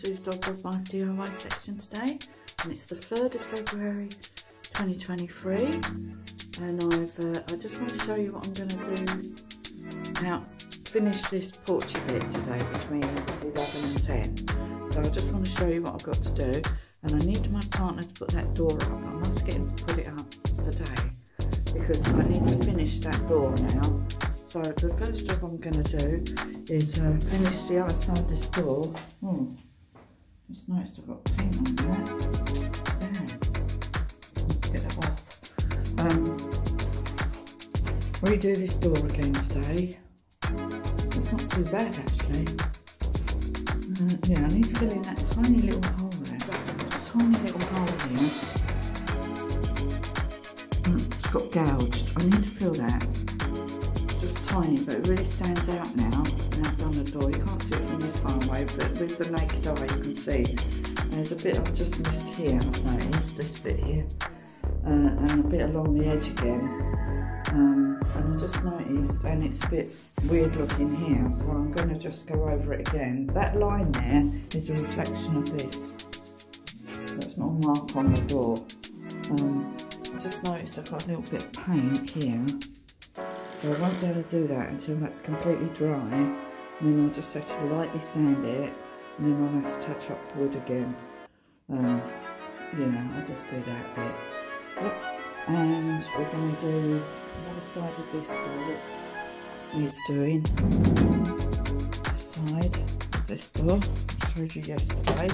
Sue's Dolbrodmaeth DIY section today, and it's the 3rd of February 2023, and I just want to show you what I'm going to do now. Finish this porchy bit today between 11 and 10, so I just want to show you what I've got to do, and I need my partner to put that door up. I must get him to put it up today because I need to finish that door now. So the first job I'm going to do is finish the other side of this door. Just noticed I've got paint on there. Let's get that off. Redo this door again today. It's not too bad actually. Yeah, I need to fill in that tiny little hole there. Tiny little hole here. It's got gouged. I need to fill that. Tiny, but it really stands out now. And I've done the door. You can't see it from this far away, but with the naked eye you can see. There's a bit I've just missed here, I've noticed, this bit here. And a bit along the edge again. And I just noticed, and it's a bit weird looking here, so I'm going to just go over it again. That line there is a reflection of this. So it's not a mark on the door. I just noticed I've got a little bit of paint here. So I won't be able to do that until that's completely dry, and then I'll just have to lightly sand it, and then I'll have to touch up wood again. Yeah, I'll just do that bit. Yep. And we're going to do the other side of this door. Needs doing. This side of this door. I showed you yesterday.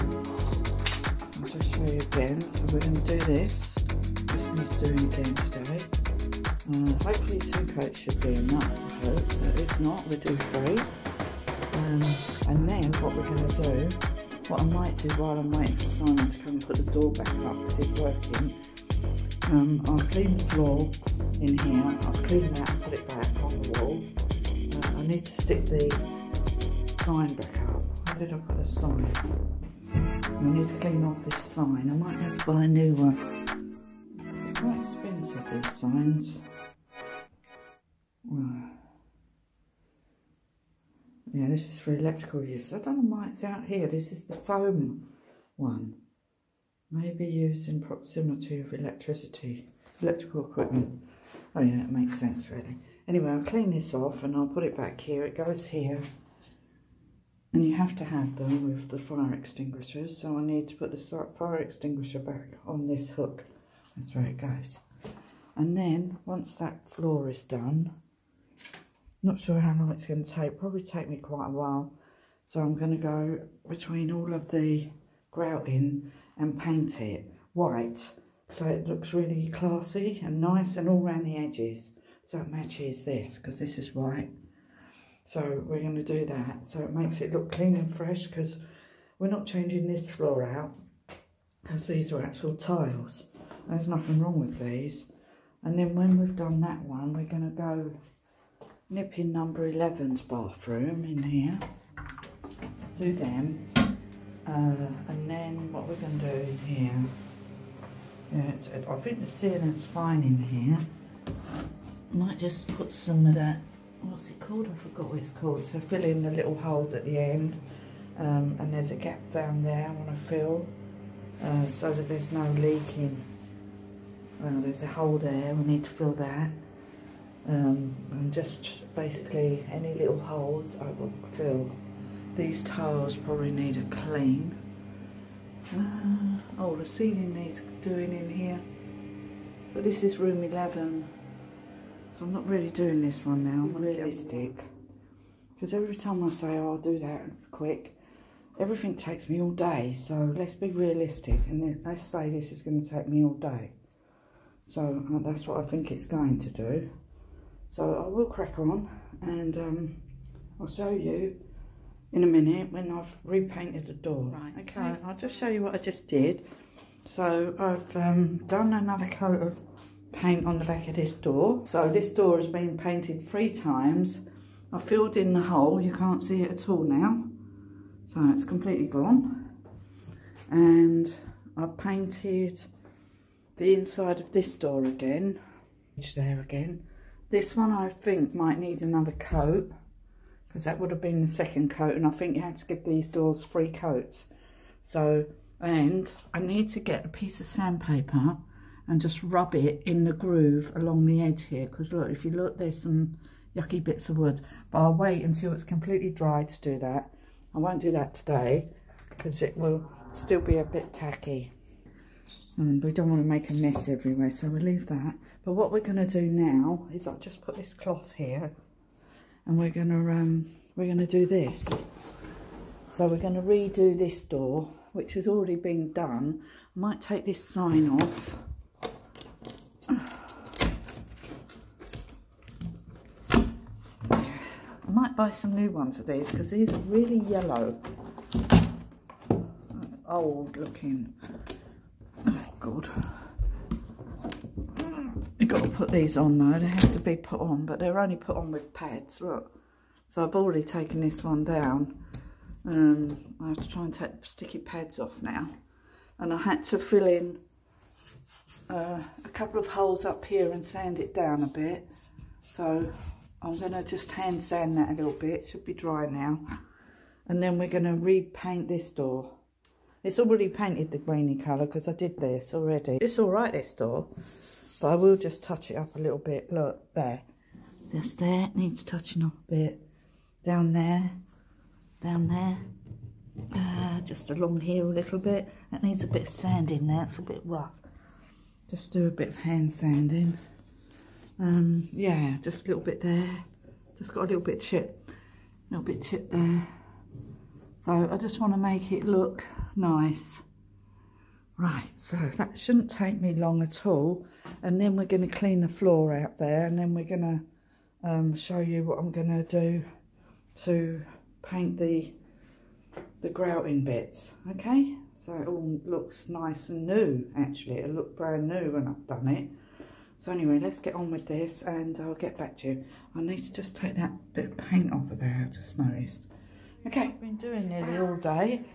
I'll just show you again. So we're going to do this. This needs doing again today. Hopefully 2 coats should be enough, I hope, but if not, we'll do 3. And then what we're going to do, what I might do while I'm waiting for Simon to come and put the door back up because it's working, I'll clean the floor in here, I'll clean that and put it back on the wall. I need to stick the sign back up. Where did I put the sign? I need to clean off this sign. I might have to buy a new one. They're quite expensive, these signs. Yeah, this is for electrical use. I don't know why it's out here. This is the foam one. Maybe used in proximity of electrical equipment. Oh yeah, it makes sense really. Anyway, I'll clean this off and I'll put it back here. It goes here. And you have to have them with the fire extinguishers. So I need to put the fire extinguisher back on this hook. That's where it goes. And then, once that floor is done, not sure how long it's going to take, probably take me quite a while. So I'm going to go between all of the grouting and paint it white. So it looks really classy and nice and all around the edges. So it matches this, because this is white. So we're going to do that. So it makes it look clean and fresh, because we're not changing this floor out, because these are actual tiles. There's nothing wrong with these. And then when we've done that one, we're going to go nip in number 11's bathroom in here. Do them. And then what we're going to do in here. Yeah, I think the ceiling's fine in here. Might just put some of that, what's it called? I forgot what it's called. So fill in the little holes at the end. And there's a gap down there I want to fill. So that there's no leaking. There's a hole there, we need to fill that. And just basically any little holes I will fill. These tiles probably need a clean. Oh, the ceiling needs doing in here. But this is room 11. So I'm not really doing this one now, I'm realistic. Because every time I say, oh, I'll do that quick, everything takes me all day. So let's be realistic, and let's say this is going to take me all day. So that's what I think it's going to do. So I will crack on, and I'll show you in a minute when I've repainted the door. Right, okay. So I'll just show you what I just did. So I've done another coat of paint on the back of this door. So this door has been painted 3 times. I filled in the hole, you can't see it at all now. So it's completely gone. And I've painted the inside of this door again, which there again. This one I think might need another coat, because that would have been the second coat, and I think you have to give these doors 3 coats. So, and I need to get a piece of sandpaper and just rub it in the groove along the edge here, because look, if you look, there's some yucky bits of wood. But I'll wait until it's completely dry to do that. I won't do that today because it will still be a bit tacky and we don't want to make a mess everywhere, so we'll leave that. But what we're going to do now is I'll just put this cloth here and we're going to do this. So we're going to redo this door, which has already been done. I might take this sign off. I might buy some new ones of these because these are really yellow. Old looking. Oh God. You've got to put these on though, they have to be put on, but they're only put on with pads, look. So I've already taken this one down. I have to try and take the sticky pads off now. And I had to fill in a couple of holes up here and sand it down a bit. So I'm going to just hand sand that a little bit, it should be dry now. And then we're going to repaint this door. It's already painted the greeny colour because I did this already. It's alright, this door, but I will just touch it up a little bit. Look, there. Just there, it needs touching up a bit. Down there. Down there. Just along here a little bit. That needs a bit of sand in there, it's a bit rough. Just do a bit of hand sanding. Yeah, just a little bit there. Just got a little bit chip. A little bit chip there. So I just want to make it look nice. Right, so that shouldn't take me long at all. And then we're going to clean the floor out there, and then we're going to show you what I'm going to do to paint the grouting bits. Okay, so it all looks nice and new. Actually, it'll look brand new when I've done it. So anyway, let's get on with this and I'll get back to you. I need to just take that bit of paint off of there, I just noticed. Okay, I've been doing nearly all day.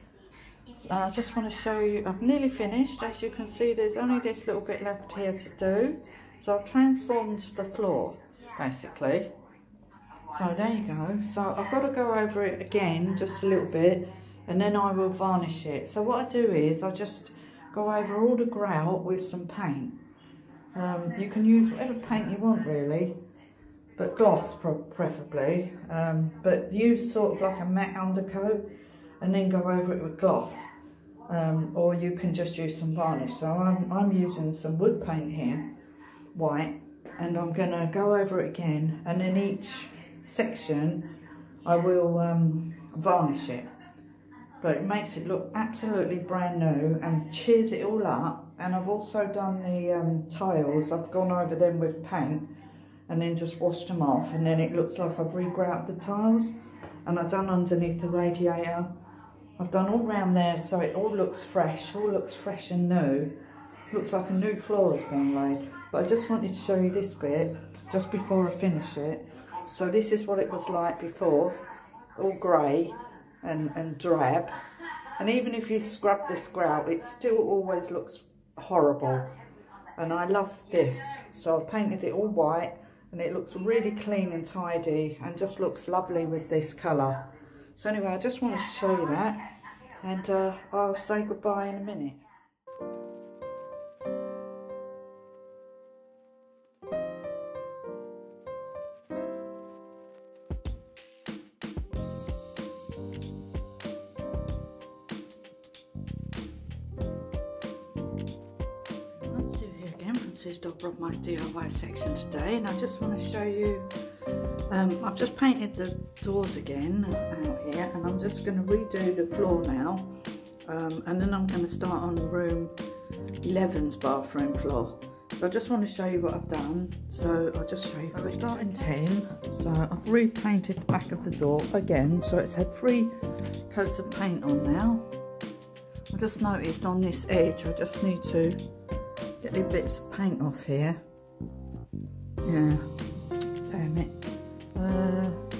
I just want to show you, I've nearly finished. As you can see, there's only this little bit left here to do. So I've transformed the floor, basically. So there you go. So I've got to go over it again, just a little bit, and then I will varnish it. So what I do is I just go over all the grout with some paint. You can use whatever paint you want really, but gloss preferably, but use sort of like a matte undercoat and then go over it with gloss, or you can just use some varnish. So I'm using some wood paint here, white, and I'm going to go over it again, and in each section I will varnish it. But it makes it look absolutely brand new and cheers it all up. And I've also done the tiles, I've gone over them with paint and then just washed them off, and then it looks like I've regrouted the tiles. And I've done underneath the radiator, I've done all round there, so it all looks fresh and new. Looks like a new floor has been laid. But I just wanted to show you this bit just before I finish it. So this is what it was like before, all grey and drab, and even if you scrub this grout, it still always looks horrible. And I love this, so I've painted it all white and it looks really clean and tidy and just looks lovely with this colour. So anyway, I just want to show you that, and I'll say goodbye in a minute. This is Dolbrodmaeth DIY section today, and I just want to show you, I've just painted the doors again out here, and I'm just going to redo the floor now, and then I'm going to start on room 11's bathroom floor. So I just want to show you what I've done. So I'll just show you. We're starting 10, so I've repainted the back of the door again, so it's had 3 coats of paint on now. I just noticed on this edge I just need to get the bits of paint off here. Yeah, damn it.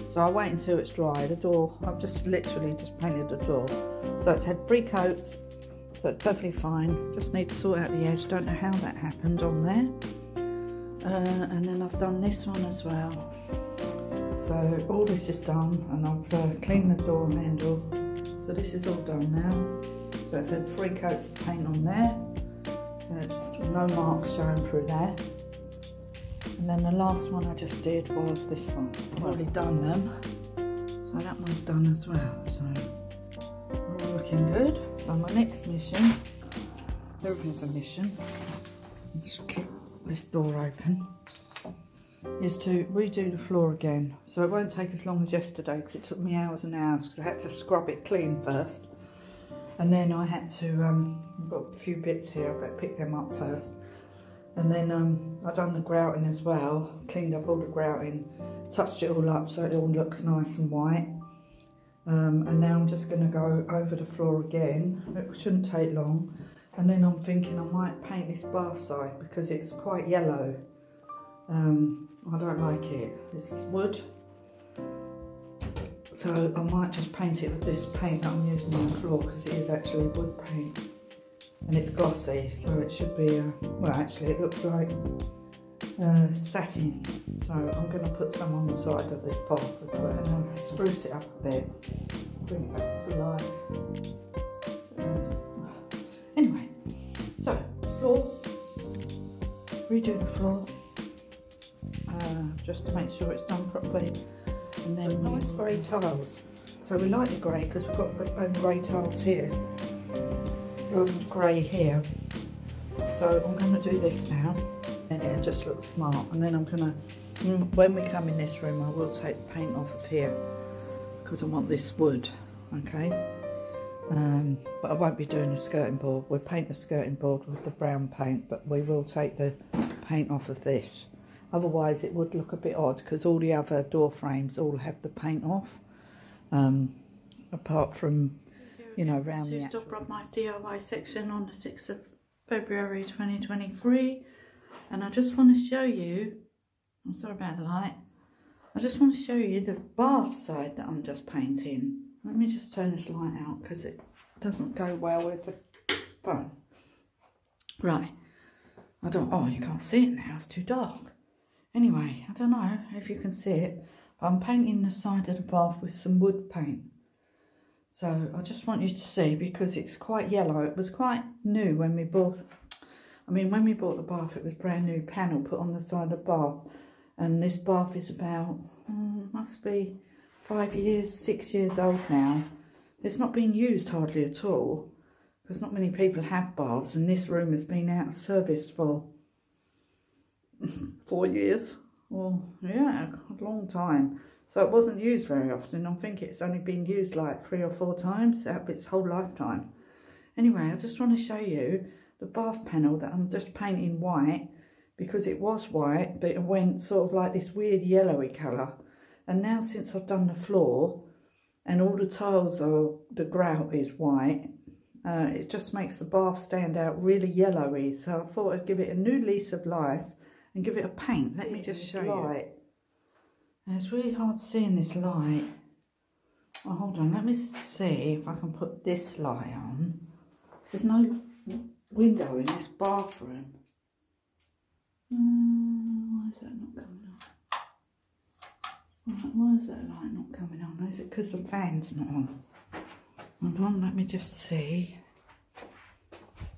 So I'll wait until it's dry. The door, I've just literally just painted the door. So it's had 3 coats, so it's perfectly fine. Just need to sort out the edge. Don't know how that happened on there. And then I've done this one as well. So all this is done, and I've cleaned the door handle. So this is all done now. So it's had 3 coats of paint on there. So it's no marks showing through there. And then the last one I just did was this one. I've already done them. So that one's done as well. So all looking good. So my next mission, everything's a mission. Just keep this door open. Is to redo the floor again. So it won't take as long as yesterday because it took me hours and hours because I had to scrub it clean first. And then I had to, I've got a few bits here, I've got to pick them up first. And then I've done the grouting as well, cleaned up all the grouting, touched it all up so it all looks nice and white. And now I'm just going to go over the floor again. It shouldn't take long. And then I'm thinking I might paint this bath side because it's quite yellow. I don't like it. It's wood. So I might just paint it with this paint that I'm using on the floor because it is actually wood paint. And it's glossy, so it should be, well actually it looks like satin. So I'm going to put some on the side of this pot as well and spruce it up a bit. Bring it back to life. Anyway, so floor. Redo the floor. Just to make sure it's done properly. And then nice grey tiles. So we like the grey because we've got grey tiles here. Grey here. So I'm going to do this now. And it just looks smart. And then I'm going to, when we come in this room, I will take the paint off of here. Because I want this wood. Okay. But I won't be doing the skirting board. We'll paint the skirting board with the brown paint. But we will take the paint off of this. Otherwise it would look a bit odd because all the other door frames all have the paint off. Apart from, you know, around the Dolbrodmaeth DIY section on the 6th of February 2023. And I just want to show you, I'm sorry about the light, I just want to show you the bath side that I'm just painting. Let me just turn this light out because it doesn't go well with the phone. Right, oh, you can't see it now, it's too dark. Anyway, I don't know if you can see it, but I'm painting the side of the bath with some wood paint. So I just want you to see because it's quite yellow. It was quite new when we bought, when we bought the bath, it was brand new panel put on the side of the bath. And this bath is about, must be 5 years, 6 years old now. It's not been used hardly at all because not many people have baths, and this room has been out of service for 4 years, well, yeah, a long time. So it wasn't used very often. I think it's only been used like 3 or 4 times out of its whole lifetime. Anyway, I just want to show you the bath panel that I'm just painting white because it was white, but it went sort of like this weird yellowy colour. And now since I've done the floor and all the tiles are, the grout is white, it just makes the bath stand out really yellowy. So I thought I'd give it a new lease of life and give it a paint. Let me just show you. And it's really hard seeing this light. Oh, hold on, let me see if I can put this light on. There's no window in this bathroom. Why is that not coming on? Why is that light not coming on? Is it because the fan's not on? Hold on, let me just see.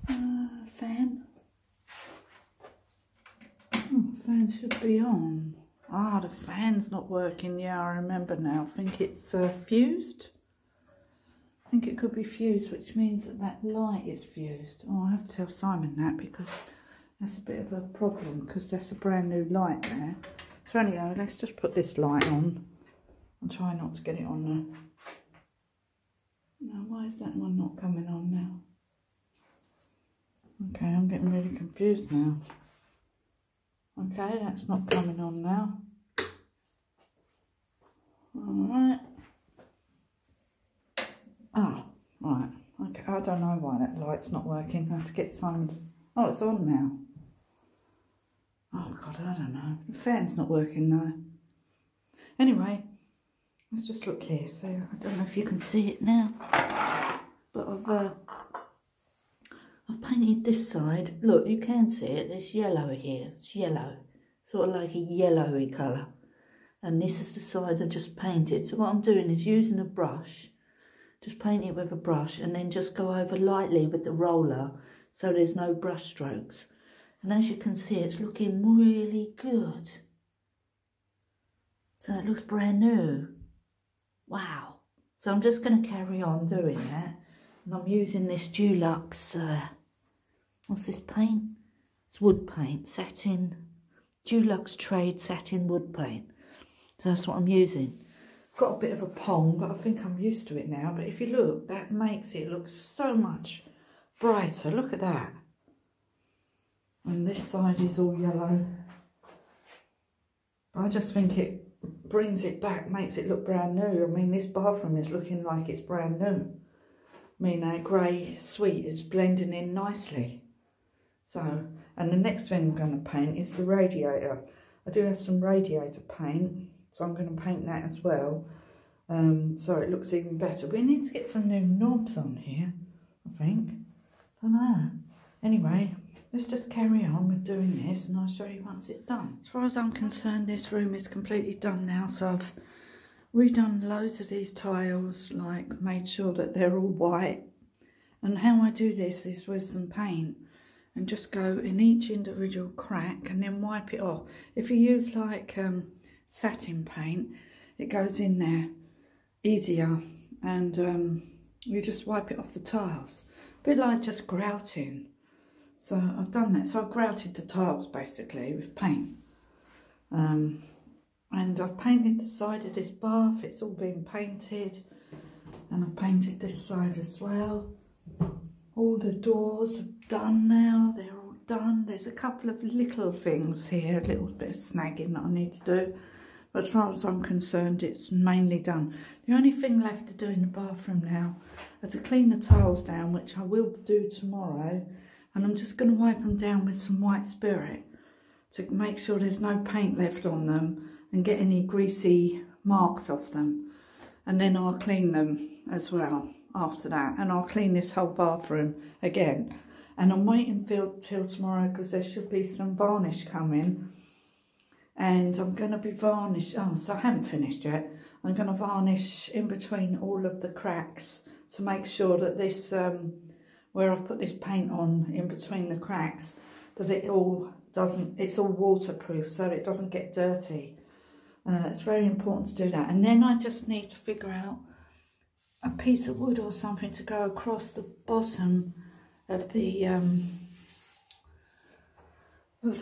Fan. Fan should be on. Ah, the fan's not working. Yeah, I remember now. I think it's fused. I think it could be fused, which means that that light is fused. Oh, I have to tell Simon that because that's a bit of a problem because that's a brand new light there. So anyhow, let's just put this light on and try not to get it on the... Now, why is that one not coming on now? Okay, I'm getting really confused now. Okay, that's not coming on now. Alright. Oh, right. Okay, I don't know why that light's not working. I have to get Simon. Oh, it's on now. Oh, God, I don't know. The fan's not working now. Anyway, let's just look here. So, I don't know if you can see it now. But I've painted this side. Look, you can see it. It's yellow here. It's yellow. Sort of like a yellowy colour. And this is the side I just painted. So what I'm doing is using a brush Just paint it with a brush and then just go over lightly with the roller so there's no brush strokes. And as you can see, it's looking really good. So it looks brand new. Wow. So I'm just going to carry on doing that. And I'm using this Dulux, what's this paint? It's wood paint, satin, Dulux Trade Satin Wood Paint. So that's what I'm using. Got a bit of a pong, but I think I'm used to it now. But if you look, that makes it look so much brighter. Look at that. And this side is all yellow. I just think it brings it back, makes it look brand new. I mean, this bathroom is looking like it's brand new. I mean, that grey suite is blending in nicely. So, and the next thing I'm going to paint is the radiator. I do have some radiator paint, so I'm going to paint that as well. So it looks even better. We need to get some new knobs on here, I think. I don't know. Anyway, let's just carry on with doing this and I'll show you once it's done. As far as I'm concerned, this room is completely done now. So I've redone loads of these tiles, like made sure that they're all white. And how I do this is with some paint and just go in each individual crack and then wipe it off. If you use like satin paint, it goes in there easier and you just wipe it off the tiles. A bit like just grouting. So I've done that. So I've grouted the tiles basically with paint. And I've painted the side of this bath. It's all been painted. And I've painted this side as well. All the doors are done now. They're all done. There's a couple of little things here. A little bit of snagging that I need to do. But as far as I'm concerned, it's mainly done. The only thing left to do in the bathroom now is to clean the tiles down, which I will do tomorrow. And I'm just going to wipe them down with some white spirit to make sure there's no paint left on them and get any greasy marks off them. And then I'll clean them as well after that. And I'll clean this whole bathroom again. And I'm waiting till tomorrow because there should be some varnish coming. And I'm going to be varnished. Oh, so I haven't finished yet. I'm going to varnish in between all of the cracks to make sure that this, where I've put this paint on in between the cracks, that it all doesn't, it's all waterproof so it doesn't get dirty. It's very important to do that. And then I just need to figure out a piece of wood or something to go across the bottom of the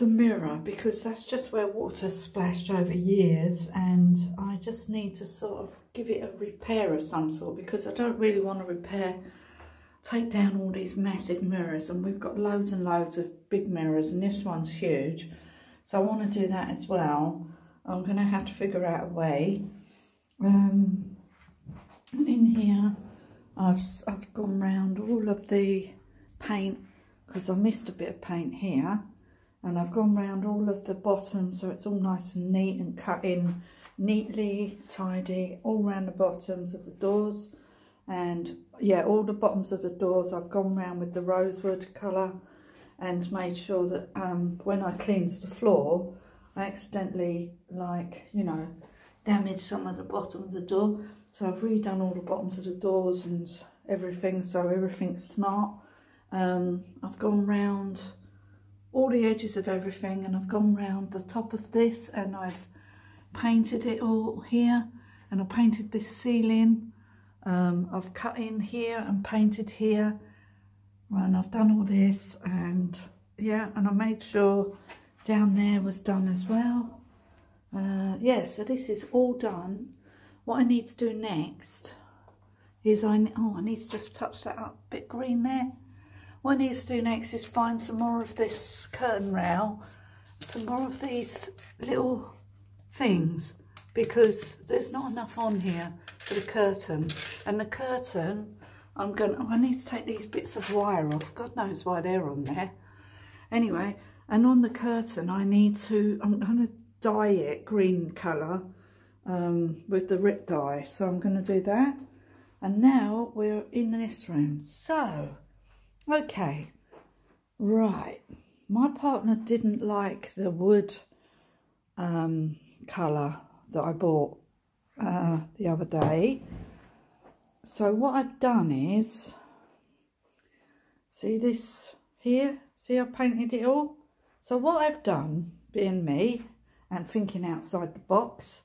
mirror, because that's just where water splashed over years, and I just need to sort of give it a repair of some sort, because I don't really want to take down all these massive mirrors, and we've got loads and loads of big mirrors and this one's huge, so I want to do that as well. I'm going to have to figure out a way. And in here I've gone round all of the paint because I missed a bit of paint here, and I've gone round all of the bottom so it's all nice and neat and cut in neatly, tidy, all round the bottoms of the doors. And yeah, all the bottoms of the doors I've gone round with the rosewood colour and made sure that when I cleansed the floor I accidentally, like, you know, damaged some of the bottom of the door. So I've redone all the bottoms of the doors and everything, so everything's smart. I've gone round all the edges of everything, and I've gone round the top of this, and I've painted it all here, and I painted this ceiling. I've cut in here and painted here, and I've done all this, and yeah, and I made sure down there was done as well. Yeah, so this is all done. What I need to do next is I need to just touch that up a bit green there. What I need to do next is find some more of this curtain rail, some more of these little things, because there's not enough on here for the curtain. And the curtain, I need to take these bits of wire off. God knows why they're on there. Anyway, and on the curtain I'm going to dye it green colour with the Rip dye. So I'm going to do that. And now we're in this room. So, okay, right. My partner didn't like the wood colour that I bought the other day. So what I've done is, see this here? See, I've painted it all. So what I've done, being me and thinking outside the box,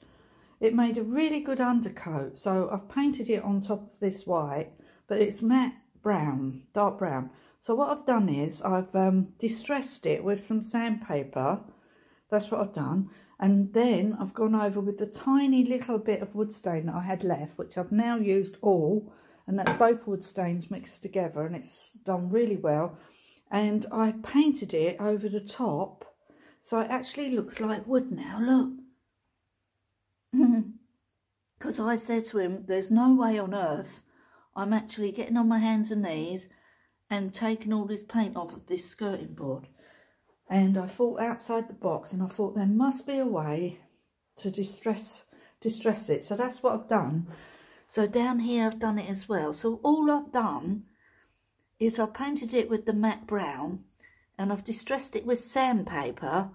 it made a really good undercoat. So I've painted it on top of this white, but it's matte brown, dark brown. So what I've done is I've distressed it with some sandpaper. That's what I've done. And then I've gone over with the tiny little bit of wood stain that I had left, which I've now used all. And that's both wood stains mixed together, and it's done really well. And I painted it over the top, so it actually looks like wood now, look. Because I said to him, there's no way on earth I'm actually getting on my hands and knees and taking all this paint off of this skirting board. And I thought outside the box, and I thought there must be a way to distress it. So that's what I've done. So down here I've done it as well. So all I've done is I painted it with the matte brown, and I've distressed it with sandpaper,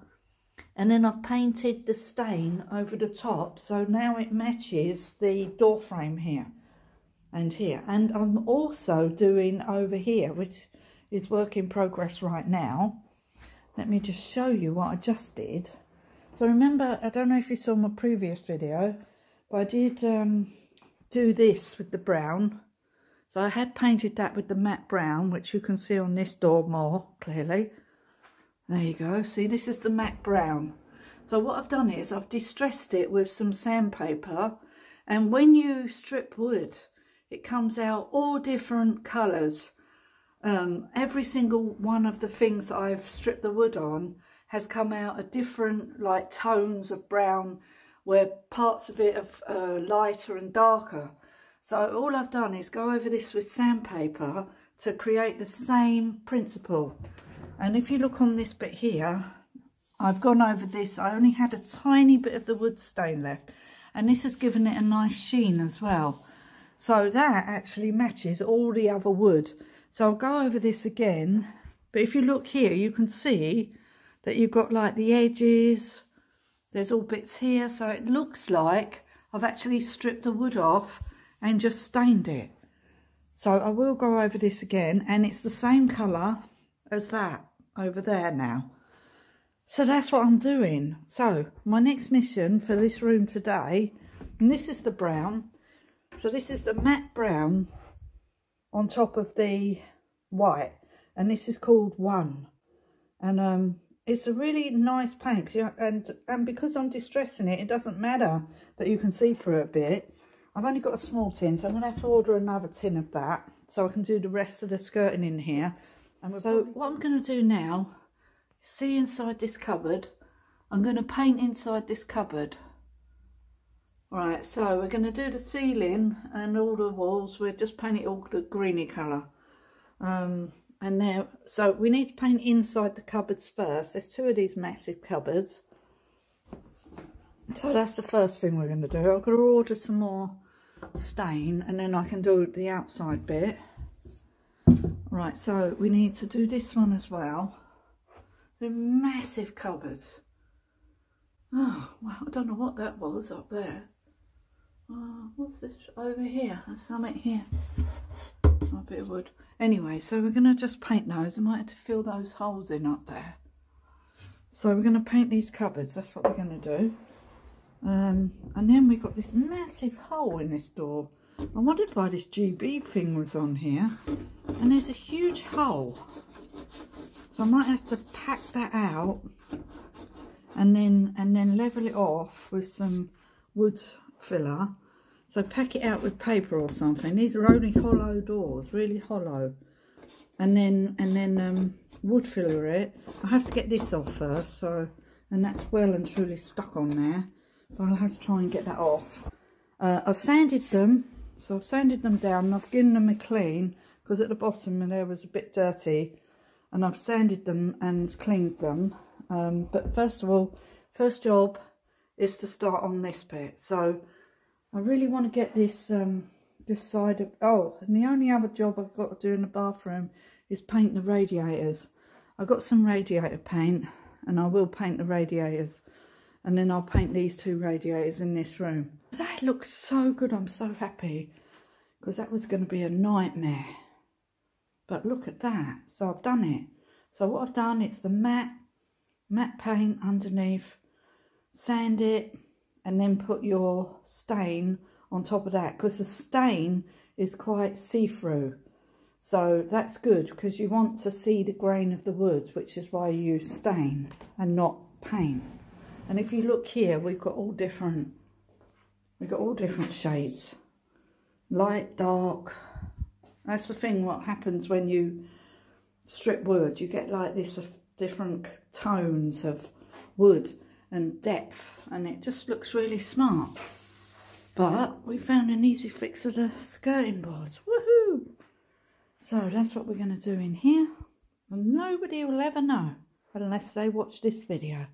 and then I've painted the stain over the top, so now it matches the door frame here and here. And I'm also doing over here, which is work in progress right now. Let me just show you what I just did. So remember, I don't know if you saw my previous video, but I did do this with the brown. So I had painted that with the matte brown, which you can see on this door more clearly. There you go. See, this is the matte brown. So what I've done is I've distressed it with some sandpaper. And when you strip wood, it comes out all different colours. Every single one of the things that I've stripped the wood on has come out a different like tones of brown, where parts of it are lighter and darker. So all I've done is go over this with sandpaper to create the same principle. And if you look on this bit here, I've gone over this. I only had a tiny bit of the wood stain left, and this has given it a nice sheen as well. So that actually matches all the other wood. So I'll go over this again, but if you look here, you can see that you've got like the edges, there's all bits here, so it looks like I've actually stripped the wood off and just stained it. So I will go over this again, and it's the same colour as that over there now. So that's what I'm doing. So my next mission for this room today, and this is the brown, so this is the matte brown on top of the white, and this is called One. And it's a really nice paint, and because I'm distressing it, it doesn't matter that you can see through it a bit. I've only got a small tin, so I'm going to have to order another tin of that so I can do the rest of the skirting in here. And so what I'm going to do now, see inside this cupboard, I'm going to paint inside this cupboard. Right, so we're going to do the ceiling and all the walls. We'll just paint it all the greeny colour. And now, so we need to paint inside the cupboards first. There's two of these massive cupboards. So that's the first thing we're going to do. I've got to order some more stain, and then I can do the outside bit. Right, so we need to do this one as well. They're massive cupboards. Oh, well, I don't know what that was up there. What's this over here? There's something here. Oh, a bit of wood. Anyway, so we're going to just paint those. I might have to fill those holes in up there. So we're going to paint these cupboards. That's what we're going to do. And then we've got this massive hole in this door. I wondered why this GB thing was on here. And there's a huge hole. So I might have to pack that out and then level it off with some wood filler. So pack it out with paper or something. These are only hollow doors, really hollow. And then wood filler it. I have to get this off first, so, and that's well and truly stuck on there. But I'll have to try and get that off. I've sanded them, so I've sanded them down and I've given them a clean, because at the bottom there was a bit dirty, and I've sanded them and cleaned them. But first of all, first job is to start on this bit. So I really want to get this this side of, oh, and the only other job I've got to do in the bathroom is paint the radiators. I've got some radiator paint, and I will paint the radiators, and then I'll paint these two radiators in this room. That looks so good. I'm so happy, because that was going to be a nightmare. But look at that. So I've done it. So what I've done, it's the matte paint underneath, sand it, and then put your stain on top of that, because the stain is quite see-through. So that's good, because you want to see the grain of the wood, which is why you use stain and not paint. And if you look here, we've got all different shades. Light, dark. That's the thing, what happens when you strip wood. You get like this different tones of wood and depth, and it just looks really smart. But we found an easy fix of the skirting boards. Woohoo! So that's what we're going to do in here, and nobody will ever know unless they watch this video.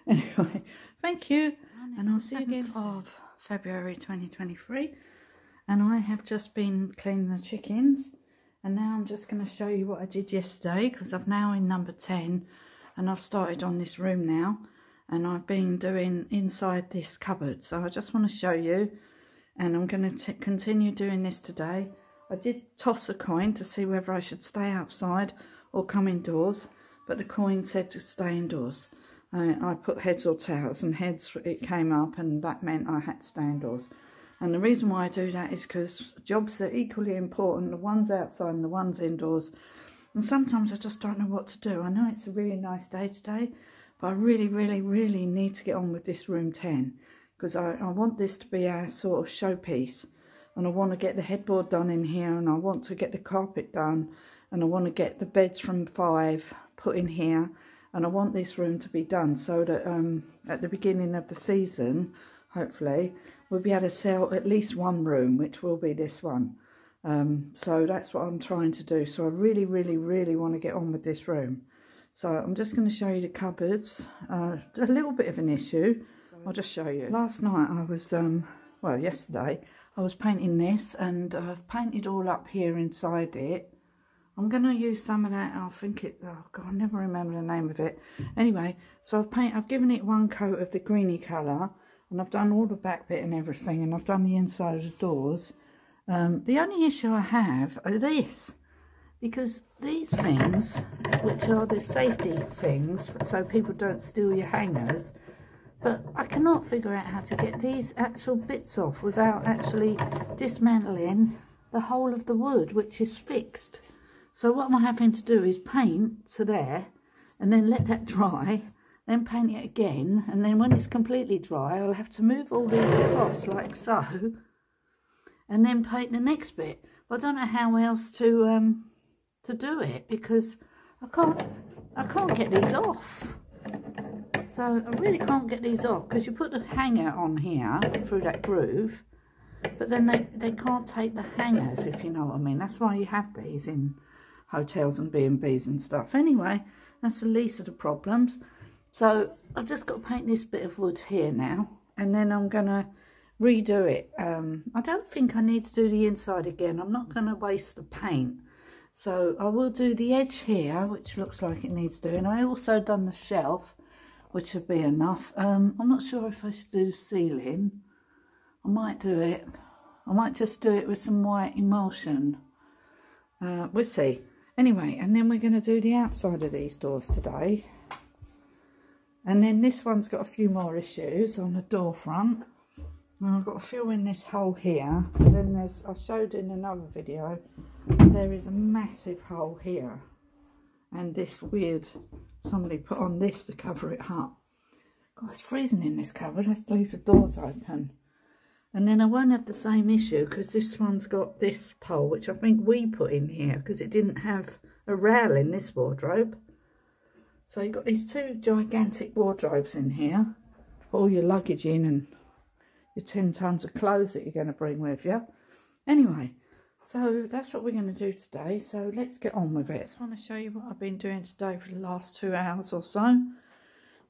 Anyway, thank you, and I'll see you again of February 2023. And I have just been cleaning the chickens, and now I'm just going to show you what I did yesterday, because I'm now in number 10 and I've started on this room now, and I've been doing inside this cupboard. So I just want to show you, and I'm going to continue doing this today. I did toss a coin to see whether I should stay outside or come indoors, but the coin said to stay indoors. I put heads or tails, and heads it came up, and that meant I had to stay indoors. And the reason why I do that is because jobs are equally important, the ones outside and the ones indoors. And sometimes I just don't know what to do. I know it's a really nice day today, but I really, really, really need to get on with this room 10, because I want this to be our sort of showpiece. And I want to get the headboard done in here, and I want to get the carpet done, and I want to get the beds from 5 put in here, and I want this room to be done so that at the beginning of the season, hopefully, we'll be able to sell at least one room, which will be this one. So that's what I'm trying to do. So I really, really, really want to get on with this room. So I'm just going to show you the cupboards. A little bit of an issue. I'll just show you. Last night I was, well, yesterday, I was painting this, and I've painted all up here inside it. I'm going to use some of that, I think it, oh God, I never remember the name of it. Anyway, so I've given it one coat of the greeny colour, and I've done all the back bit and everything, and I've done the inside of the doors. The only issue I have are this, because these things, which are the safety things, so people don't steal your hangers, but I cannot figure out how to get these actual bits off without actually dismantling the whole of the wood, which is fixed. So what I'm having to do is paint to there, and then let that dry, then paint it again, and then when it's completely dry, I'll have to move all these across like so, and then paint the next bit. But I don't know how else to do it, because I can't get these off. So I really can't get these off, because you put the hanger on here through that groove, but then they can't take the hangers, if you know what I mean. That's why you have these in hotels and B&Bs and stuff. Anyway, that's the least of the problems. So I've just got to paint this bit of wood here now, and then I'm going to redo it. I don't think I need to do the inside again. I'm not going to waste the paint. So I will do the edge here, which looks like it needs doing. I also done the shelf, which would be enough. I'm not sure if I should do the ceiling. I might do it. I might just do it with some white emulsion. We'll see. Anyway, and then we're going to do the outside of these doors today. And then this one's got a few more issues on the door front. And I've got to fill in this hole here. And then there's, I showed in another video, there is a massive hole here. And this weird, somebody put on this to cover it up. God, it's freezing in this cupboard. I have to leave the doors open. And then I won't have the same issue, because this one's got this pole, which I think we put in here, because it didn't have a rail in this wardrobe. So you've got these two gigantic wardrobes in here, put all your luggage in and your 10 tons of clothes that you're going to bring with you. Anyway, so that's what we're going to do today, so let's get on with it. I just want to show you what I've been doing today for the last 2 hours or so.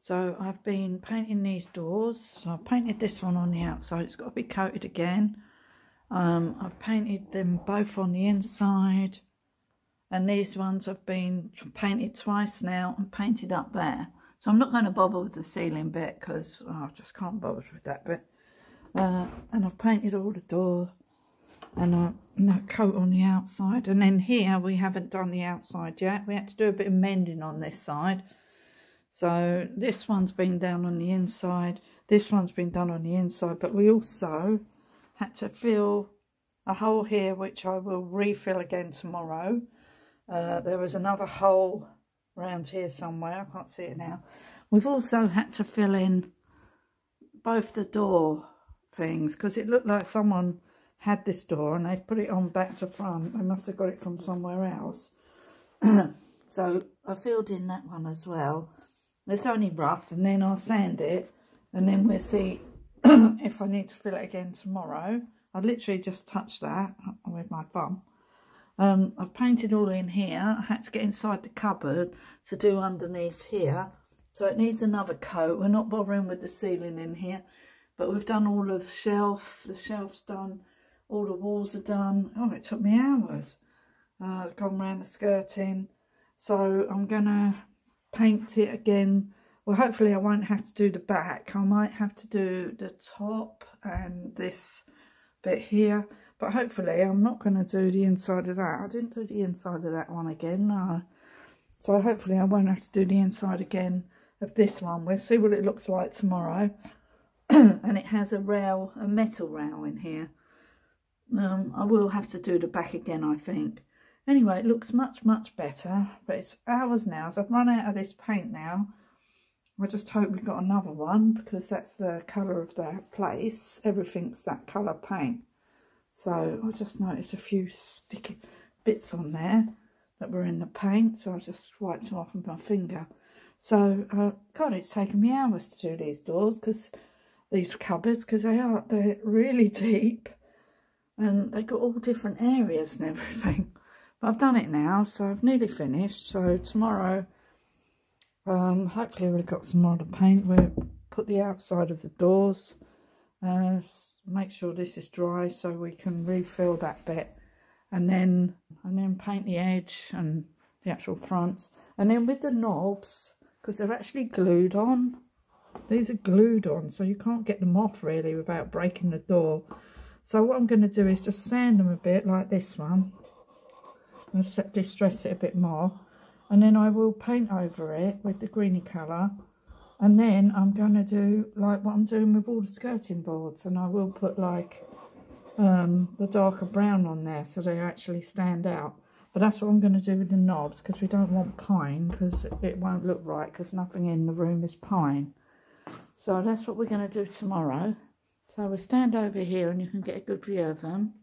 So I've been painting these doors. So I've painted this one on the outside. It's got to be coated again. I've painted them both on the inside. And these ones have been painted twice now and painted up there. So I'm not going to bother with the ceiling bit, because I just can't bother with that bit. And I've painted all the door and a coat on the outside. And then here we haven't done the outside yet. We had to do a bit of mending on this side. So this one's been done on the inside. This one's been done on the inside. But we also had to fill a hole here, which I will refill again tomorrow. There was another hole around here somewhere. I can't see it now. We've also had to fill in both the door things because it looked like someone had this door and they've put it on back to front. They must have got it from somewhere else. So I filled in that one as well. It's only rough, and then I'll sand it, and then we'll see if I need to fill it again tomorrow. I literally just touched that with my thumb. I've painted all in here. I had to get inside the cupboard to do underneath here, so it needs another coat. We're not bothering with the ceiling in here, but we've done all of the shelf. The shelf's done. All the walls are done. Oh, it took me hours. I've gone round the skirting. So I'm going to paint it again. Well, hopefully I won't have to do the back. I might have to do the top and this bit here. But hopefully I'm not going to do the inside of that. I didn't do the inside of that one again, no. So hopefully I won't have to do the inside again of this one. We'll see what it looks like tomorrow. And it has a rail, a metal rail in here. I will have to do the back again, I think. Anyway, it looks much, much better. But it's hours now, so I've run out of this paint now. I just hope we've got another one, because that's the colour of that place. Everything's that colour paint. So I just noticed a few sticky bits on there that were in the paint. So I just wiped them off with my finger. So, God, it's taken me hours to do these doors, because these cupboards, because they're really deep. And they've got all different areas and everything. But I've done it now, so I've nearly finished. So tomorrow, hopefully we've got some more of the paint. We'll put the outside of the doors. Make sure this is dry so we can refill that bit. And then paint the edge and the actual fronts. And then with the knobs, because they're actually glued on. These are glued on, so you can't get them off really without breaking the door. So what I'm going to do is just sand them a bit like this one. And distress it a bit more. And then I will paint over it with the greeny colour. And then I'm going to do like what I'm doing with all the skirting boards. And I will put like the darker brown on there so they actually stand out. But that's what I'm going to do with the knobs, because we don't want pine, because it won't look right, because nothing in the room is pine. So that's what we're going to do tomorrow. So we'll stand over here and you can get a good view of them.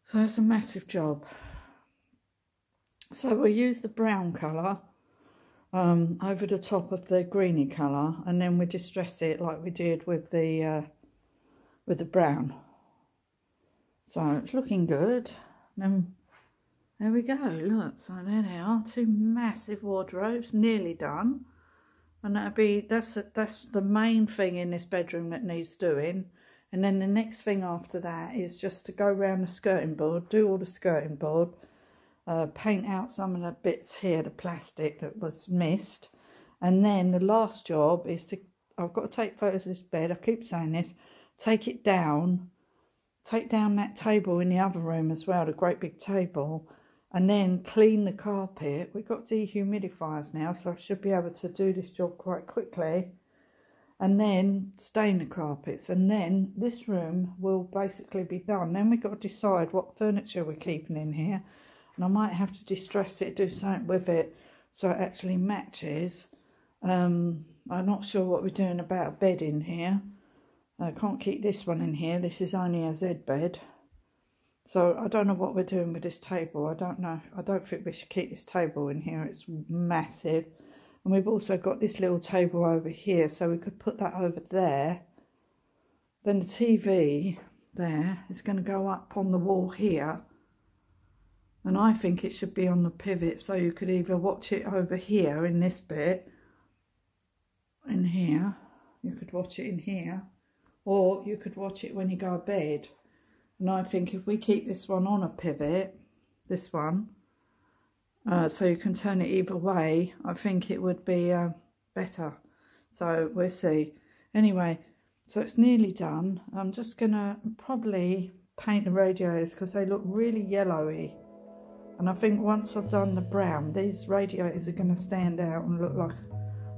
So it's a massive job. So we'll use the brown colour over the top of the greeny colour, and then we distress it like we did with the brown. So it's looking good. Then there we go. Look, so there they are. Two massive wardrobes, nearly done. And that's the main thing in this bedroom that needs doing. And then the next thing after that is just to go around the skirting board, do all the skirting board, paint out some of the bits here, the plastic that was missed. And then the last job is I've got to take photos of this bed, I keep saying this, take it down, take down that table in the other room as well, the great big table, and then clean the carpet. We've got dehumidifiers now, so I should be able to do this job quite quickly. And then stain the carpets, and then this room will basically be done. Then we've got to decide what furniture we're keeping in here, and I might have to distress it, do something with it so it actually matches. I'm not sure what we're doing about a bed in here. I can't keep this one in here. This is only a Z bed. So I don't know what we're doing with this table. I don't know. I don't think we should keep this table in here. It's massive. And we've also got this little table over here, so we could put that over there. Then the TV there is going to go up on the wall here. And I think it should be on the pivot, so you could either watch it over here in this bit, in here. You could watch it in here. Or you could watch it when you go to bed. And I think if we keep this one on a pivot, this one, so you can turn it either way, I think it would be better. So we'll see. Anyway, so it's nearly done. I'm just going to probably paint the radiators because they look really yellowy. And I think once I've done the brown, these radiators are going to stand out and look like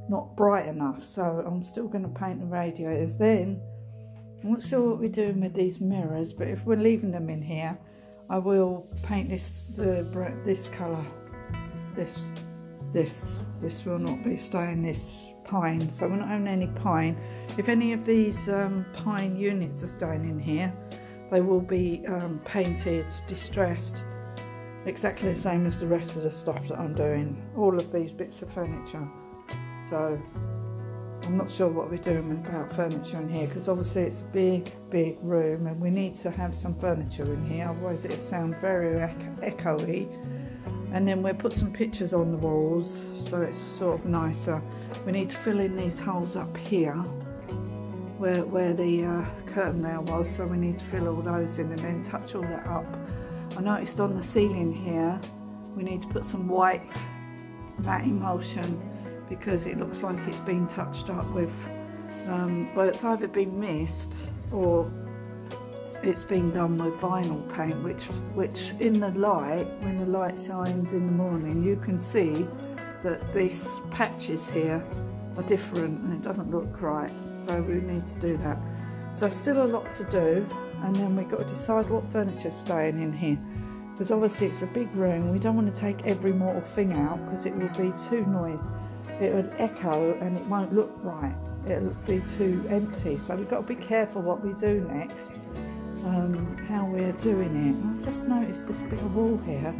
not bright enough. So I'm still going to paint the radiators. Then, I'm not sure what we're doing with these mirrors, but if we're leaving them in here, I will paint this colour. This will not be staying this pine. So we're not having any pine. If any of these pine units are staying in here, they will be painted, distressed, exactly the same as the rest of the stuff that I'm doing. All of these bits of furniture. So I'm not sure what we're doing about furniture in here, because obviously it's a big room and we need to have some furniture in here, otherwise it'll sound very echoey. And then we'll put some pictures on the walls so it's sort of nicer. We need to fill in these holes up here where the curtain rail was, so we need to fill all those in and then touch all that up. I noticed on the ceiling here we need to put some white matte emulsion because it looks like it's been touched up with, well, it's either been mist or it's been done with vinyl paint, which in the light, when the light shines in the morning, you can see that these patches here are different and it doesn't look right, so we need to do that. So still a lot to do, and then we've got to decide what furniture's staying in here, because obviously it's a big room. We don't want to take every mortal thing out because it will be too noisy. It would echo and it won't look right. It'll be too empty, so we've got to be careful what we do next. How we're doing it. I've just noticed this bit of wall here.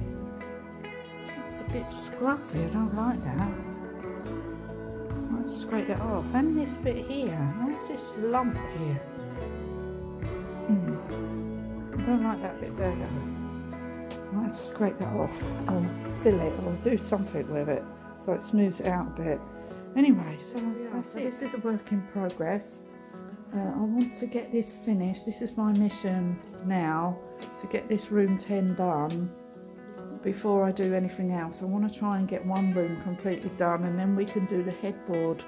It's a bit scruffy, I don't like that. Let's scrape that off. And this bit here, what's this lump here? I don't like that bit there though. I have to scrape that off or fill it or do something with it so it smooths it out a bit. Anyway, so that's it. This is a work in progress. I want to get this finished. This is my mission now, to get this room 10 done before I do anything else. I want to try and get one room completely done, and then we can do the headboard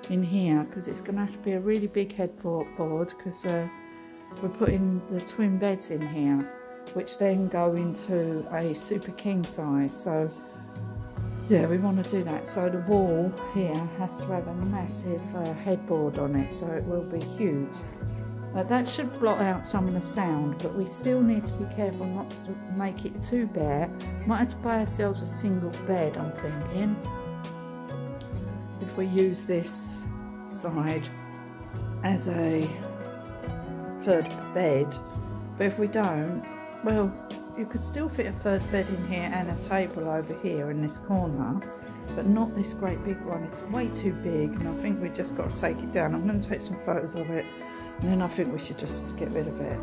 in here, because it's going to have to be a really big headboard because we're putting the twin beds in here, which then go into a super king size. So yeah, we want to do that. So the wall here has to have a massive headboard on it, so it will be huge. That should blot out some of the sound, but we still need to be careful not to make it too bare. Might have to buy ourselves a single bed, I'm thinking, if we use this side as a third bed. But if we don't, well, you could still fit a third bed in here and a table over here in this corner, but not this great big one. It's way too big, and I think we've just got to take it down. I'm going to take some photos of it, and then I think we should just get rid of it,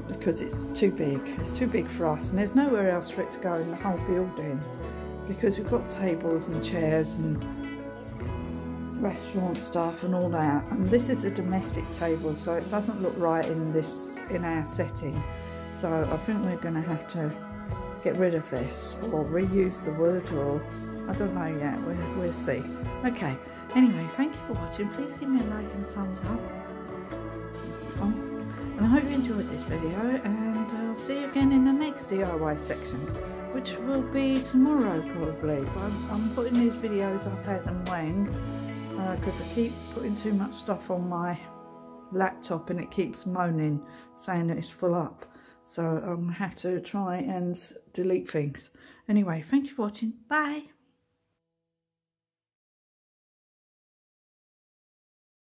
because it's too big. It's too big for us, and there's nowhere else for it to go in the whole building, because we've got tables and chairs and restaurant stuff and all that, and this is a domestic table, so it doesn't look right in our setting. So I think we're going to have to get rid of this or reuse the wood, or I don't know yet, we'll see. Okay, anyway, thank you for watching. Please give me a like and a thumbs up. And I hope you enjoyed this video, and I'll see you again in the next DIY section, which will be tomorrow probably. But I'm putting these videos up as and when, because I keep putting too much stuff on my laptop and it keeps moaning, saying that it's full up. So I'm going to have to try and delete things. Anyway, thank you for watching. Bye.